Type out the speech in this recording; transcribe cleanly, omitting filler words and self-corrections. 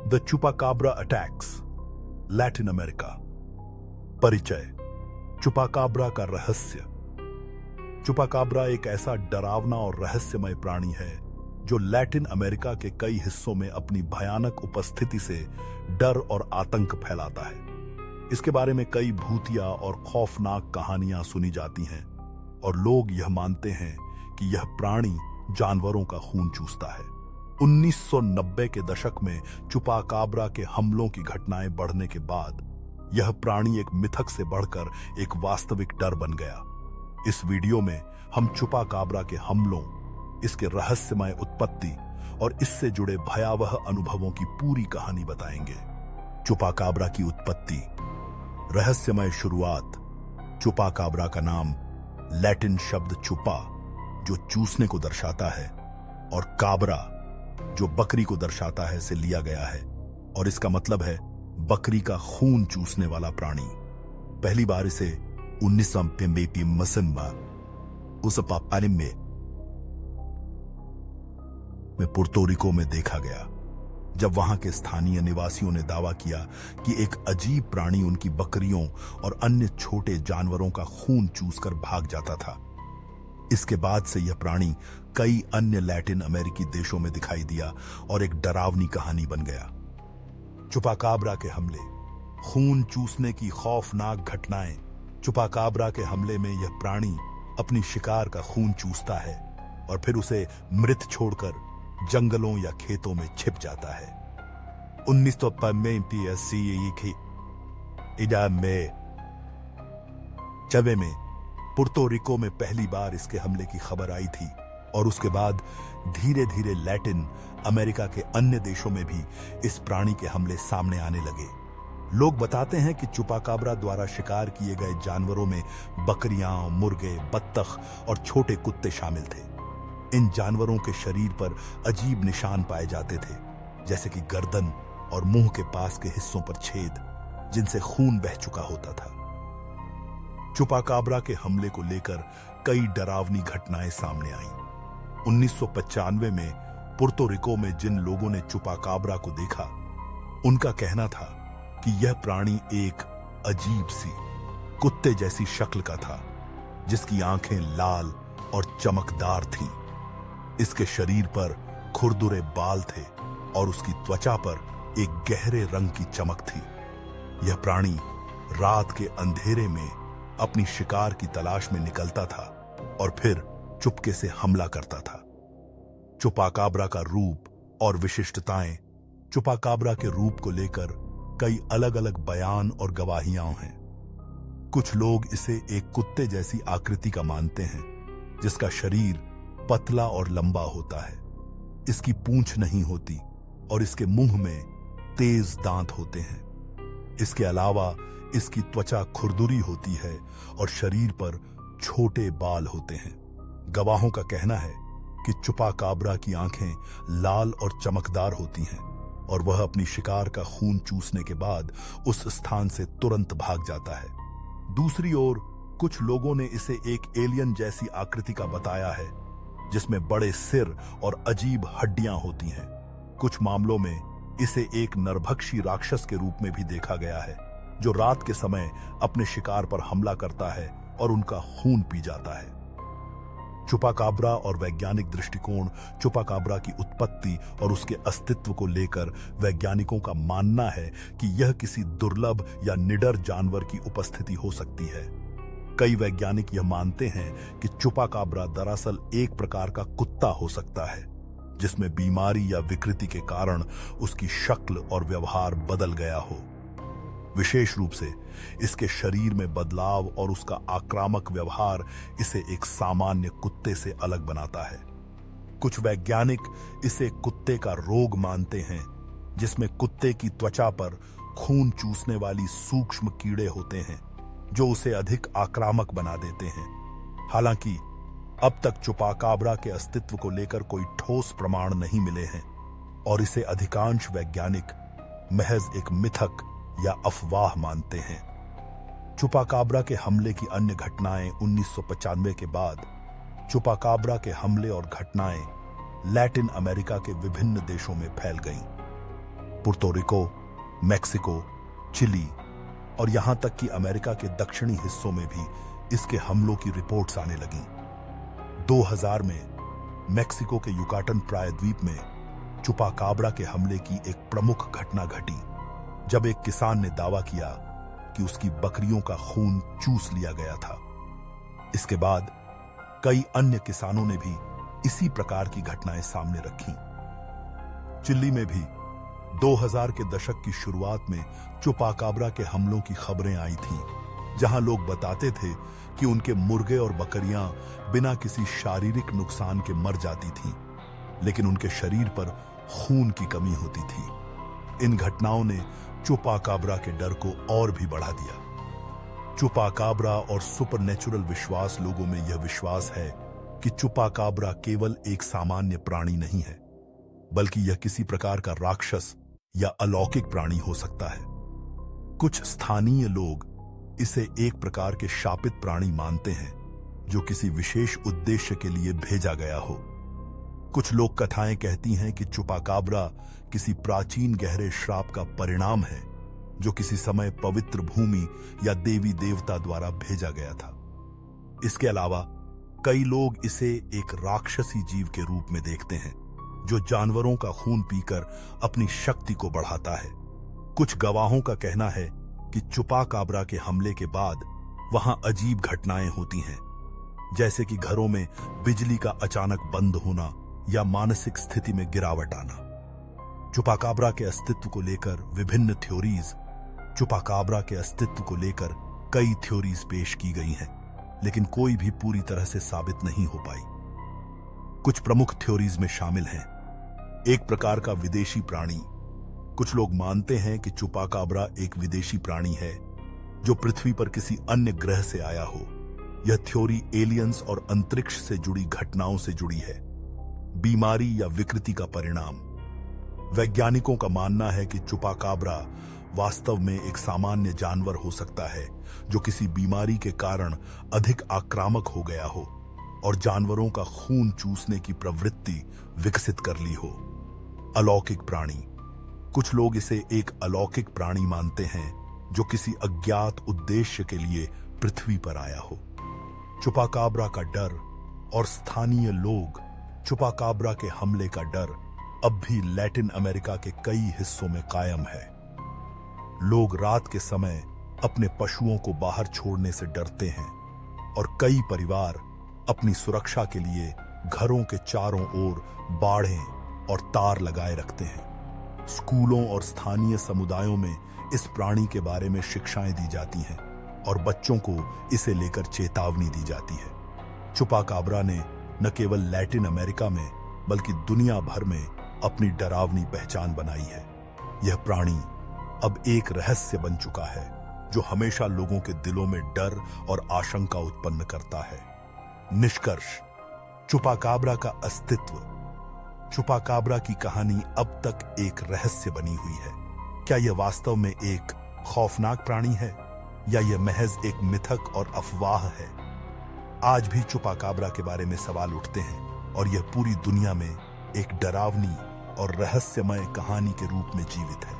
The chupacabra attacks, Latin America. परिचय। Chupacabra का रहस्य। चुपाकाब्रा एक ऐसा डरावना और रहस्यमय प्राणी है जो लैटिन अमेरिका के कई हिस्सों में अपनी भयानक उपस्थिति से डर और आतंक फैलाता है। इसके बारे में कई भूतिया और खौफनाक कहानियां सुनी जाती हैं और लोग यह मानते हैं कि यह प्राणी जानवरों का खून चूसता है। 1990 के दशक में चुपाकाब्रा के हमलों की घटनाएं बढ़ने के बाद यह प्राणी एक मिथक से बढ़कर एक वास्तविक डर बन गया। इस वीडियो में हम चुपाकाब्रा के हमलों, इसके रहस्यमय उत्पत्ति और इससे जुड़े भयावह अनुभवों की पूरी कहानी बताएंगे। चुपाकाब्रा की उत्पत्ति। रहस्यमय शुरुआत। चुपाकाब्रा का नाम लैटिन शब्द चुपा, जो चूसने को दर्शाता है, और काब्रा, जो बकरी को दर्शाता है, से लिया गया है और इसका मतलब है बकरी का खून चूसने वाला प्राणी। पहली बार इसे 1950 में पुर्तो रिको में देखा गया, जब वहां के स्थानीय निवासियों ने दावा किया कि एक अजीब प्राणी उनकी बकरियों और अन्य छोटे जानवरों का खून चूसकर भाग जाता था। इसके बाद से यह प्राणी कई अन्य लैटिन अमेरिकी देशों में दिखाई दिया और एक डरावनी कहानी बन गया। चुपाकाब्रा के हमले। खून चूसने की खौफनाक घटनाएं। चुपाकाब्रा के हमले में यह प्राणी अपनी शिकार का खून चूसता है और फिर उसे मृत छोड़कर जंगलों या खेतों में छिप जाता है। 1950 में पुर्तो रिको में पहली बार इसके हमले की खबर आई थी और उसके बाद धीरे धीरे लैटिन अमेरिका के अन्य देशों में भी इस प्राणी के हमले सामने आने लगे। लोग बताते हैं कि चुपाकाब्रा द्वारा शिकार किए गए जानवरों में बकरियां, मुर्गे, बत्तख और छोटे कुत्ते शामिल थे। इन जानवरों के शरीर पर अजीब निशान पाए जाते थे, जैसे कि गर्दन और मुंह के पास के हिस्सों पर छेद, जिनसे खून बह चुका होता था। चुपाकाब्रा के हमले को लेकर कई डरावनी घटनाएं सामने आईं। 1995 में पुर्तो रिको में जिन लोगों ने चुपाकाब्रा को देखा, उनका कहना था कि यह प्राणी एक अजीब सी कुत्ते जैसी शक्ल का था, जिसकी आंखें लाल और चमकदार थीं। इसके शरीर पर खुरदुरे बाल थे और उसकी त्वचा पर एक गहरे रंग की चमक थी। यह प्राणी रात के अंधेरे में अपनी शिकार की तलाश में निकलता था और फिर चुपके से हमला करता था। चुपाकाब्रा का रूप और विशिष्टताएं। चुपाकाब्रा के रूप को लेकर कई अलग अलग बयान और गवाहियां हैं। कुछ लोग इसे एक कुत्ते जैसी आकृति का मानते हैं, जिसका शरीर पतला और लंबा होता है। इसकी पूंछ नहीं होती और इसके मुंह में तेज दांत होते हैं। इसके अलावा इसकी त्वचा खुरदुरी होती है और शरीर पर छोटे बाल होते हैं। गवाहों का कहना है कि चुपाकाब्रा की आंखें लाल और चमकदार होती हैं और वह अपनी शिकार का खून चूसने के बाद उस स्थान से तुरंत भाग जाता है। दूसरी ओर कुछ लोगों ने इसे एक एलियन जैसी आकृति का बताया है, जिसमें बड़े सिर और अजीब हड्डियां होती हैं। कुछ मामलों में इसे एक नरभक्षी राक्षस के रूप में भी देखा गया है, जो रात के समय अपने शिकार पर हमला करता है और उनका खून पी जाता है। चुपाकाब्रा और वैज्ञानिक दृष्टिकोण। चुपाकाब्रा की उत्पत्ति और उसके अस्तित्व को लेकर वैज्ञानिकों का मानना है कि यह किसी दुर्लभ या निडर जानवर की उपस्थिति हो सकती है। कई वैज्ञानिक यह मानते हैं कि चुपाकाब्रा दरअसल एक प्रकार का कुत्ता हो सकता है, जिसमें बीमारी या विकृति के कारण उसकी शक्ल और व्यवहार बदल गया हो। विशेष रूप से इसके शरीर में बदलाव और उसका आक्रामक व्यवहार इसे एक सामान्य कुत्ते से अलग बनाता है। कुछ वैज्ञानिक इसे कुत्ते का रोग मानते हैं, जिसमें कुत्ते की त्वचा पर खून चूसने वाली सूक्ष्म कीड़े होते हैं, जो उसे अधिक आक्रामक बना देते हैं। हालांकि अब तक चुपाकाब्रा के अस्तित्व को लेकर कोई ठोस प्रमाण नहीं मिले हैं और इसे अधिकांश वैज्ञानिक महज एक मिथक या अफवाह मानते हैं। चुपाकाब्रा के हमले की अन्य घटनाएं। 1995 के बाद चुपाकाब्रा के हमले और घटनाएं लैटिन अमेरिका के विभिन्न देशों में फैल गईं। पुर्तो रिको, मैक्सिको, चिली और यहां तक कि अमेरिका के दक्षिणी हिस्सों में भी इसके हमलों की रिपोर्ट्स आने लगीं। 2000 में मैक्सिको के युकाटन प्रायद्वीप में चुपाकाब्रा के हमले की एक प्रमुख घटना घटी, जब एक किसान ने दावा किया कि उसकी बकरियों का खून चूस लिया गया था। इसके बाद कई अन्य किसानों ने भी इसी प्रकार की घटनाएं सामने रखी। चिली में भी 2000 के दशक की शुरुआत में चुपाकाब्रा के हमलों की खबरें आई थीं, जहां लोग बताते थे कि उनके मुर्गे और बकरियां बिना किसी शारीरिक नुकसान के मर जाती थीं, लेकिन उनके शरीर पर खून की कमी होती थी। इन घटनाओं ने चुपाकाब्रा के डर को और भी बढ़ा दिया। चुपाकाब्रा और सुपरनेचुरल विश्वास लोगों में यह विश्वास है कि चुपाकाब्रा केवल एक सामान्य प्राणी नहीं है, बल्कि यह किसी प्रकार का राक्षस या अलौकिक प्राणी हो सकता है। कुछ स्थानीय लोग इसे एक प्रकार के शापित प्राणी मानते हैं, जो किसी विशेष उद्देश्य के लिए भेजा गया हो। कुछ लोक कथाएं कहती हैं कि चुपाकाब्रा किसी प्राचीन गहरे श्राप का परिणाम है, जो किसी समय पवित्र भूमि या देवी देवता द्वारा भेजा गया था। इसके अलावा कई लोग इसे एक राक्षसी जीव के रूप में देखते हैं, जो जानवरों का खून पीकर अपनी शक्ति को बढ़ाता है। कुछ गवाहों का कहना है कि चुपाकाब्रा के हमले के बाद वहां अजीब घटनाएं होती हैं, जैसे कि घरों में बिजली का अचानक बंद होना या मानसिक स्थिति में गिरावट आना। चुपाकाब्रा के अस्तित्व को लेकर विभिन्न थ्योरीज चुपाकाब्रा के अस्तित्व को लेकर कई थ्योरीज पेश की गई हैं, लेकिन कोई भी पूरी तरह से साबित नहीं हो पाई। कुछ प्रमुख थ्योरीज में शामिल हैं एक प्रकार का विदेशी प्राणी। कुछ लोग मानते हैं कि चुपाकाब्रा एक विदेशी प्राणी है जो पृथ्वी पर किसी अन्य ग्रह से आया हो। यह थ्योरी एलियंस और अंतरिक्ष से जुड़ी घटनाओं से जुड़ी है। बीमारी या विकृति का परिणाम। वैज्ञानिकों का मानना है कि चुपाकाब्रा वास्तव में एक सामान्य जानवर हो सकता है, जो किसी बीमारी के कारण अधिक आक्रामक हो गया हो और जानवरों का खून चूसने की प्रवृत्ति विकसित कर ली हो। अलौकिक प्राणी। कुछ लोग इसे एक अलौकिक प्राणी मानते हैं जो किसी अज्ञात उद्देश्य के लिए पृथ्वी पर आया हो। चुपाकाब्रा का डर और स्थानीय लोग चुपाकाब्रा के हमले का डर अब भी लैटिन अमेरिका के कई हिस्सों में कायम है। लोग रात के समय अपने पशुओं को बाहर छोड़ने से डरते हैं और कई परिवार अपनी सुरक्षा के लिए घरों के चारों ओर बाड़ें और तार लगाए रखते हैं। स्कूलों और स्थानीय समुदायों में इस प्राणी के बारे में शिक्षाएं दी जाती हैं और बच्चों को इसे लेकर चेतावनी दी जाती है। चुपाकाब्रा ने न केवल लैटिन अमेरिका में बल्कि दुनिया भर में अपनी डरावनी पहचान बनाई है। यह प्राणी अब एक रहस्य बन चुका है जो हमेशा लोगों के दिलों में डर और आशंका उत्पन्न करता है। निष्कर्ष, चुपाकाब्रा का अस्तित्व। चुपाकाब्रा की कहानी अब तक एक रहस्य बनी हुई है। क्या यह वास्तव में एक खौफनाक प्राणी है या यह महज एक मिथक और अफवाह है? आज भी चुपाकाब्रा के बारे में सवाल उठते हैं और यह पूरी दुनिया में एक डरावनी और रहस्यमय कहानी के रूप में जीवित है।